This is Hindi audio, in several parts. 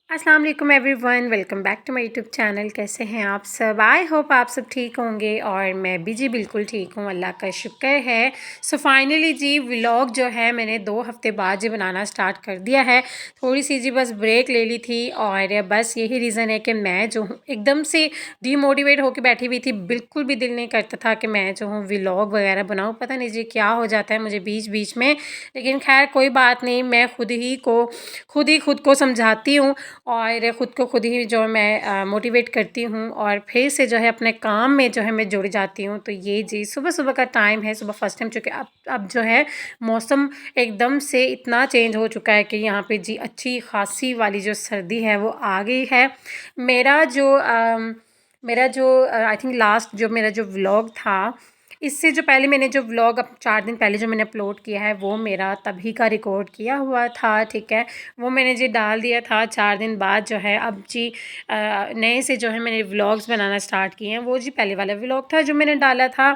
अस्सलाम वालेकुम everyone, welcome back to my YouTube channel. कैसे हैं आप सब? आई होप आप सब ठीक होंगे और मैं भी जी बिल्कुल ठीक हूँ, अल्लाह का शुक्र है। सो फाइनली जी व्लॉग जो है मैंने 2 हफ़्ते बाद जी बनाना स्टार्ट कर दिया है। थोड़ी सी जी बस ब्रेक ले ली थी और बस यही रीज़न है कि मैं जो हूँ एकदम से डीमोटिवेट होकर बैठी हुई थी। बिल्कुल भी दिल नहीं करता था कि मैं जो हूँ व्लॉग वगैरह बनाऊँ। पता नहीं जी क्या हो जाता है मुझे बीच बीच में, लेकिन खैर कोई बात नहीं, मैं खुद को समझाती हूँ और ख़ुद को खुद ही जो है मैं मोटिवेट करती हूँ और फिर से जो है अपने काम में जो है मैं जुड़ जाती हूँ। तो ये जी सुबह-सुबह का टाइम है, सुबह फर्स्ट टाइम, चूँकि अब जो है मौसम एकदम से इतना चेंज हो चुका है कि यहाँ पे जी अच्छी खासी वाली जो सर्दी है वो आ गई है। मेरा जो आई थिंक लास्ट जो मेरा जो व्लॉग था, इससे जो पहले मैंने जो व्लॉग अब 4 दिन पहले जो मैंने अपलोड किया है वो मेरा तभी का रिकॉर्ड किया हुआ था, ठीक है। वो मैंने जी डाल दिया था 4 दिन बाद जो है। अब जी नए से जो है मैंने व्लॉग्स बनाना स्टार्ट किए हैं। वो जी पहले वाला व्लॉग था जो मैंने डाला था।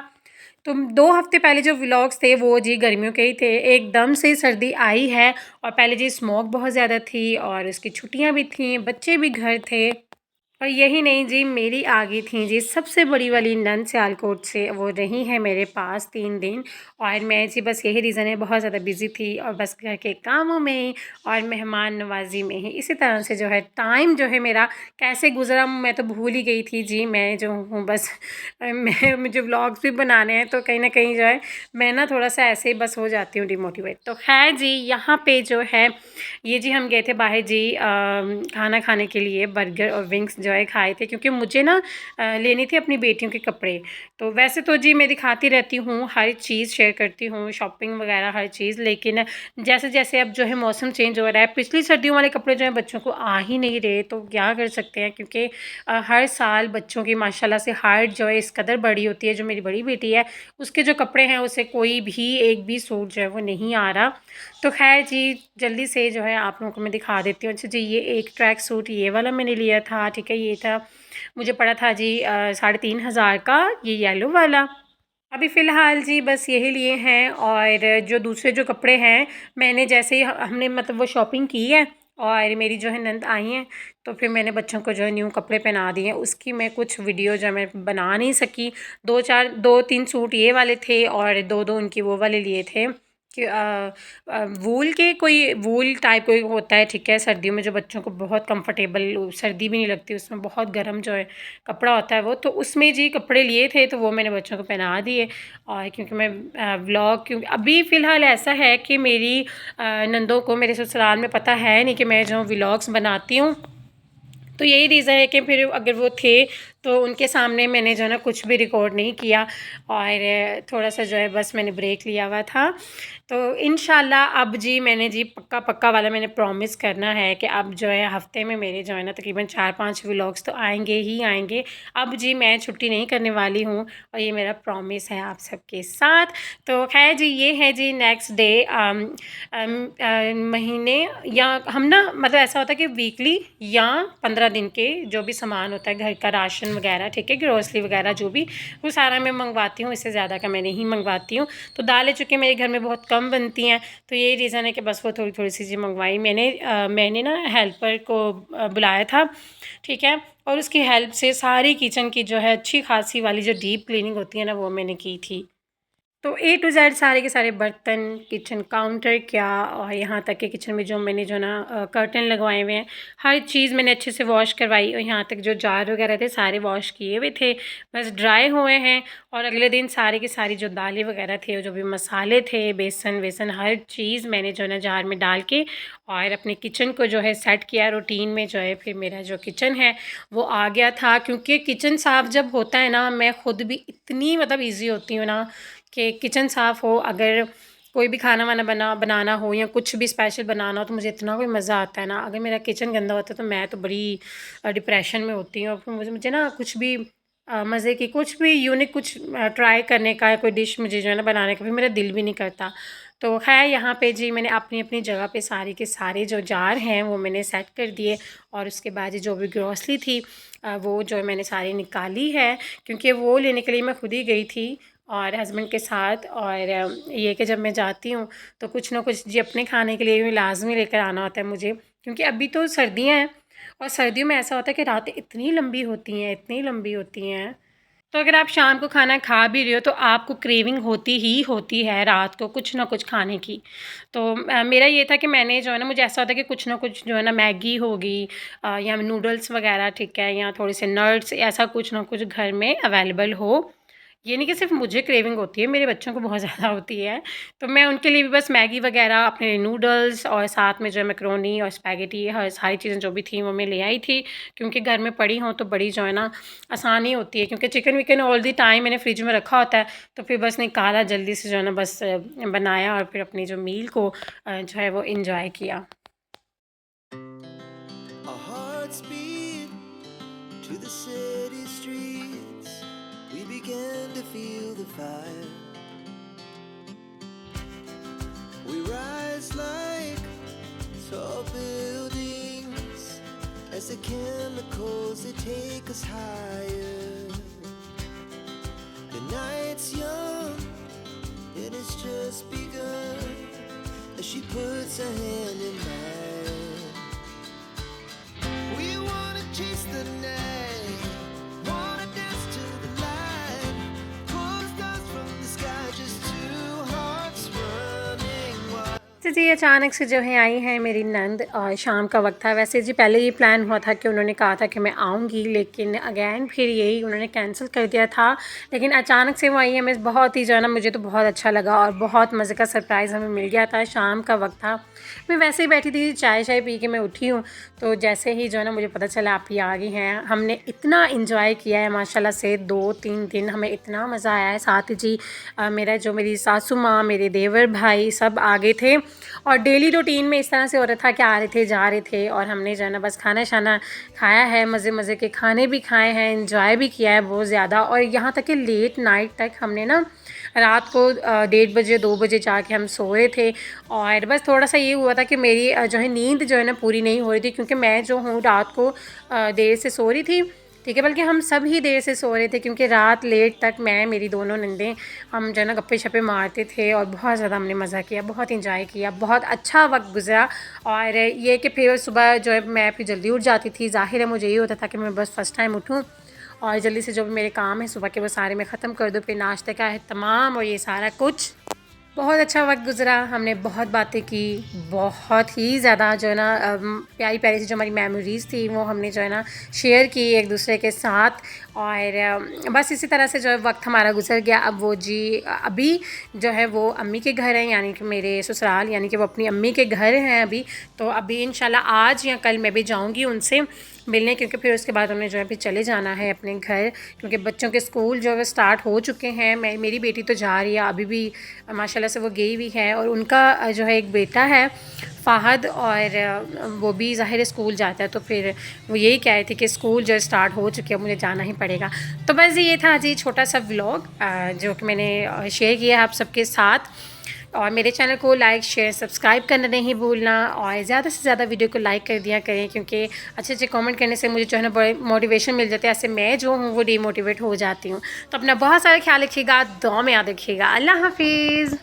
तो 2 हफ़्ते पहले जो व्लॉग्स थे वो जी गर्मियों के ही थे। एकदम से सर्दी आई है और पहले जी स्मॉग बहुत ज़्यादा थी और उसकी छुट्टियाँ भी थीं, बच्चे भी घर थे। और यही नहीं जी, मेरी आ गई थी जी सबसे बड़ी वाली नंद सियालकोट से। वो रही है मेरे पास 3 दिन और मैं जी बस यही रीज़न है, बहुत ज़्यादा बिज़ी थी और बस घर के कामों में और मेहमान नवाज़ी में ही इसी तरह से जो है टाइम जो है मेरा कैसे गुज़रा मैं तो भूल ही गई थी जी। मैं जो हूँ बस मुझे व्लॉग्स भी बनाने हैं तो कहीं न कहीं जो है मैं ना थोड़ा-सा ऐसे ही बस हो जाती हूँ डिमोटिवेट। तो ख़ैर जी यहाँ पे जो है ये जी हम गए थे बाहर जी खाना खाने के लिए, बर्गर और विंग्स जो है खाए थे, क्योंकि मुझे ना लेनी थी अपनी बेटियों के कपड़े। तो वैसे तो जी मैं दिखाती रहती हूँ, हर चीज़ शेयर करती हूँ, शॉपिंग वगैरह हर चीज़, लेकिन जैसे-जैसे अब जो है मौसम चेंज हो रहा है, पिछली सर्दियों वाले कपड़े जो हैं बच्चों को आ ही नहीं रहे, तो क्या कर सकते हैं, क्योंकि हर साल बच्चों की माशाल्लाह से हाइट जो है इस कदर बड़ी होती है। जो मेरी बड़ी बेटी है उसके जो कपड़े हैं उसे कोई भी एक भी सूट जो है वो नहीं आ रहा। तो ख़ैर जी जल्दी से जो है आप लोगों को मैं दिखा देती हूँ। अच्छा जी, ये एक ट्रैक सूट ये वाला मैंने लिया था, ठीक है। ये था, मुझे पड़ा था जी 3,500 का, ये येलो वाला। अभी फ़िलहाल जी बस यही लिए हैं और जो दूसरे जो कपड़े हैं मैंने जैसे ही हमने मतलब वो शॉपिंग की है और मेरी जो है नंद आई हैं, तो फिर मैंने बच्चों को जो है न्यू कपड़े पहना दिए हैं। उसकी मैं कुछ वीडियो जो है मैं बना नहीं सकी। 2-3 सूट ये वाले थे और 2-2 उनकी वो वाले लिए थे कि वूल के, कोई वूल टाइप कोई होता है, ठीक है। सर्दियों में जो बच्चों को बहुत कंफर्टेबल, सर्दी भी नहीं लगती, उसमें बहुत गर्म जो है कपड़ा होता है वो, तो उसमें जी कपड़े लिए थे तो वो मैंने बच्चों को पहना दिए। और क्योंकि मैं व्लॉग, क्योंकि अभी फ़िलहाल ऐसा है कि मेरी नंदों को मेरे ससुराल में पता है नहीं कि मैं जो व्लॉग्स बनाती हूँ। तो यही रीज़न है कि फिर अगर वो थे तो उनके सामने मैंने जो है ना कुछ भी रिकॉर्ड नहीं किया और थोड़ा-सा जो है बस मैंने ब्रेक लिया हुआ था। तो इंशाल्लाह अब जी मैंने जी पक्का वाला मैंने प्रॉमिस करना है कि अब जो है हफ़्ते में मेरे जो है ना तकरीबन 4-5 व्लॉग्स तो आएँगे ही आएँगे। अब जी मैं छुट्टी नहीं करने वाली हूँ और ये मेरा प्रॉमिस है आप सबके साथ। तो ख़ैर जी ये है जी नेक्स्ट डे महीने, या हम ना मतलब ऐसा होता है कि वीकली या 15 दिन के जो भी सामान होता है घर का, राशन वगैरह, ठीक है, ग्रोसरी वगैरह जो भी, वो सारा मैं मंगवाती हूँ। इससे ज़्यादा का मैं नहीं मंगवाती हूँ। तो दालें चूँकि मेरे घर में बहुत कम बनती हैं तो यही रीज़न है कि बस वो थोड़ी-थोड़ी सी चीज़ें मंगवाई। मैंने ना हेल्पर को बुलाया था, ठीक है, और उसकी हेल्प से सारी किचन की जो है अच्छी खासी वाली जो डीप क्लीनिंग होती है ना वो मैंने की थी। तो ए टू ज़ेड सारे के सारे बर्तन, किचन काउंटर क्या, और यहाँ तक कि किचन में जो मैंने जो ना कर्टन लगवाए हुए हैं, हर चीज़ मैंने अच्छे से वॉश करवाई और यहाँ तक जो जार वगैरह थे सारे वॉश किए हुए थे, बस ड्राई हुए हैं। और अगले दिन सारी की सारी जो दालें वगैरह थे, जो भी मसाले थे, बेसन वेसन, हर चीज़ मैंने जो है ना जार में डाल के और अपने किचन को जो है सेट किया रूटीन में। जो है फिर मेरा जो किचन है वो आ गया था, क्योंकि किचन साफ़ जब होता है ना, मैं ख़ुद भी इतनी मतलब ईज़ी होती हूँ ना कि किचन साफ़ हो, अगर कोई भी खाना वाना बनाना हो या कुछ भी स्पेशल बनाना हो तो मुझे इतना कोई मज़ा आता है ना। अगर मेरा किचन गंदा होता है तो मैं तो बड़ी डिप्रेशन में होती हूँ। फिर मुझे ना कुछ भी मज़े की, कुछ भी यूनिक कुछ ट्राई करने का, कोई डिश मुझे जो है ना बनाने का भी मेरा दिल भी नहीं करता। तो ख़ैर यहाँ पे जी मैंने अपनी जगह पे सारे के सारे जो जार हैं वो मैंने सेट कर दिए और उसके बाद जो भी ग्रॉसरी थी वो जो है मैंने सारी निकाली है, क्योंकि वो लेने के लिए मैं खुद ही गई थी और हस्बैंड के साथ। और ये कि जब मैं जाती हूँ तो कुछ ना कुछ जी अपने खाने के लिए भी लाज़मी लेकर आना होता है मुझे, क्योंकि अभी तो सर्दियाँ हैं और सर्दियों में ऐसा होता है कि रातें इतनी लंबी होती हैं, इतनी लंबी होती हैं। तो अगर आप शाम को खाना खा भी रहे हो तो आपको क्रेविंग होती ही होती है रात को कुछ ना कुछ खाने की। तो मेरा ये था कि मैंने जो है ना, मुझे ऐसा होता है कि कुछ ना कुछ जो है ना, मैगी होगी या नूडल्स वगैरह, ठीक है, या थोड़े से नट्स, ऐसा कुछ ना कुछ घर में अवेलेबल हो। ये नहीं कि सिर्फ मुझे क्रेविंग होती है, मेरे बच्चों को बहुत ज़्यादा होती है। तो मैं उनके लिए भी बस मैगी वगैरह, अपने नूडल्स और साथ में जो है मैकरोनी और स्पैगेटी, हर सारी चीज़ें जो भी थी वो मैं ले आई थी, क्योंकि घर में पड़ी हों तो बड़ी जो है ना आसानी होती है, क्योंकि चिकन विकन ऑल द टाइम मैंने फ्रिज में रखा होता है। तो फिर बस निकाला जल्दी से जो है ना, बस बनाया और फिर अपनी जो मील को जो है वो इंजॉय किया। Our hearts beat to the city streets. We began to feel the fire. We rise like tall buildings as the chemicals they take us higher. The night's young and it's just begun as she puts her hand in mine. We wanna chase the night, wanna dance to the light, pull stars from the sky, just two hearts running wild. तो जी अचानक से जो है आई है मेरी नंद, और शाम का वक्त था। वैसे जी पहले ये प्लान हुआ था कि उन्होंने कहा था कि मैं आऊँगी, लेकिन अगेन फिर यही उन्होंने कैंसिल कर दिया था। लेकिन अचानक से वो आई है, मैं बहुत ही जो है ना, मुझे तो बहुत अच्छा लगा और बहुत मज़े का सरप्राइज़ हमें मिल गया था। शाम का वक्त था, मैं वैसे ही बैठी थी, चाय शाय पी के मैं उठी हूँ, तो जैसे ही जो है ना मुझे पता चला आप ही आ गई हैं। हमने इतना इन्जॉय किया है माशाल्लाह से, 2-3 दिन हमें इतना मज़ा आया है। साथ ही जी मेरी सासू माँ, मेरे देवर भाई सब आ गए थे, और डेली रूटीन में इस तरह से हो रहा था कि आ रहे थे जा रहे थे, और हमने जो है ना बस खाना शाना खाया है, मज़े मज़े के खाने भी खाए हैं, इन्जॉय भी किया है बहुत ज़्यादा। और यहाँ तक कि लेट नाइट तक हमने ना, रात को 1:30 बजे 2 बजे जाके हम सोए थे। और बस थोड़ा सा ये हुआ था कि मेरी जो है नींद जो है ना पूरी नहीं हो रही थी, क्योंकि मैं जो हूँ रात को देर से सो रही थी, ठीक है, बल्कि हम सब ही देर से सो रहे थे, क्योंकि रात लेट तक मैं, मेरी दोनों नंदें, हम जो है ना गप्पे शप्पे मारते थे, और बहुत ज़्यादा हमने मज़ा किया, बहुत इंजॉय किया, बहुत अच्छा वक्त गुजरा। और ये कि फिर सुबह जो है मैं फिर जल्दी उठ जाती थी। ज़ाहिर है मुझे ये होता था कि मैं बस फ़र्स्ट टाइम उठूँ और जल्दी से जो भी मेरे काम है सुबह के वो सारे मैं ख़त्म कर दूँ, फिर नाश्ते का एहतमाम और ये सारा कुछ। बहुत अच्छा वक्त गुजरा, हमने बहुत बातें की, बहुत ही ज़्यादा जो है ना प्यारी प्यारी सी जो हमारी मेमोरीज़ थी वो हमने जो है ना शेयर की एक दूसरे के साथ। और बस इसी तरह से जो है वक्त हमारा गुजर गया। अब वो जी अभी जो है वो अम्मी के घर हैं, यानी कि मेरे ससुराल, यानी कि वो अपनी अम्मी के घर हैं अभी। तो अभी इंशाल्लाह आज या कल मैं भी जाऊंगी उनसे मिलने, क्योंकि फिर उसके बाद उन्हें जो है फिर चले जाना है अपने घर, क्योंकि बच्चों के स्कूल जो है स्टार्ट हो चुके हैं। मेरी बेटी तो जा रही है अभी भी, माशाल्लाह से वो गई हुई है, और उनका जो है एक बेटा है फ़ाहद, और वो भी ज़ाहिर स्कूल जाता है। तो फिर वो यही कह रही थी कि स्कूल जो स्टार्ट हो चुके हैं, मुझे जाना ही पड़ेगा। तो बस ये था जी छोटा सा व्लॉग जो कि मैंने शेयर किया आप सबके साथ। और मेरे चैनल को लाइक शेयर सब्सक्राइब करना नहीं भूलना, और ज़्यादा से ज़्यादा वीडियो को लाइक कर दिया करें, क्योंकि अच्छे अच्छे कमेंट करने से मुझे जो है ना बड़े मोटिवेशन मिल जाते हैं। ऐसे मैं जो हूँ वो डीमोटिवेट हो जाती हूँ। तो अपना बहुत सारा ख्याल रखिएगा, दुआ में याद रखिएगा। अल्लाह हाफिज़।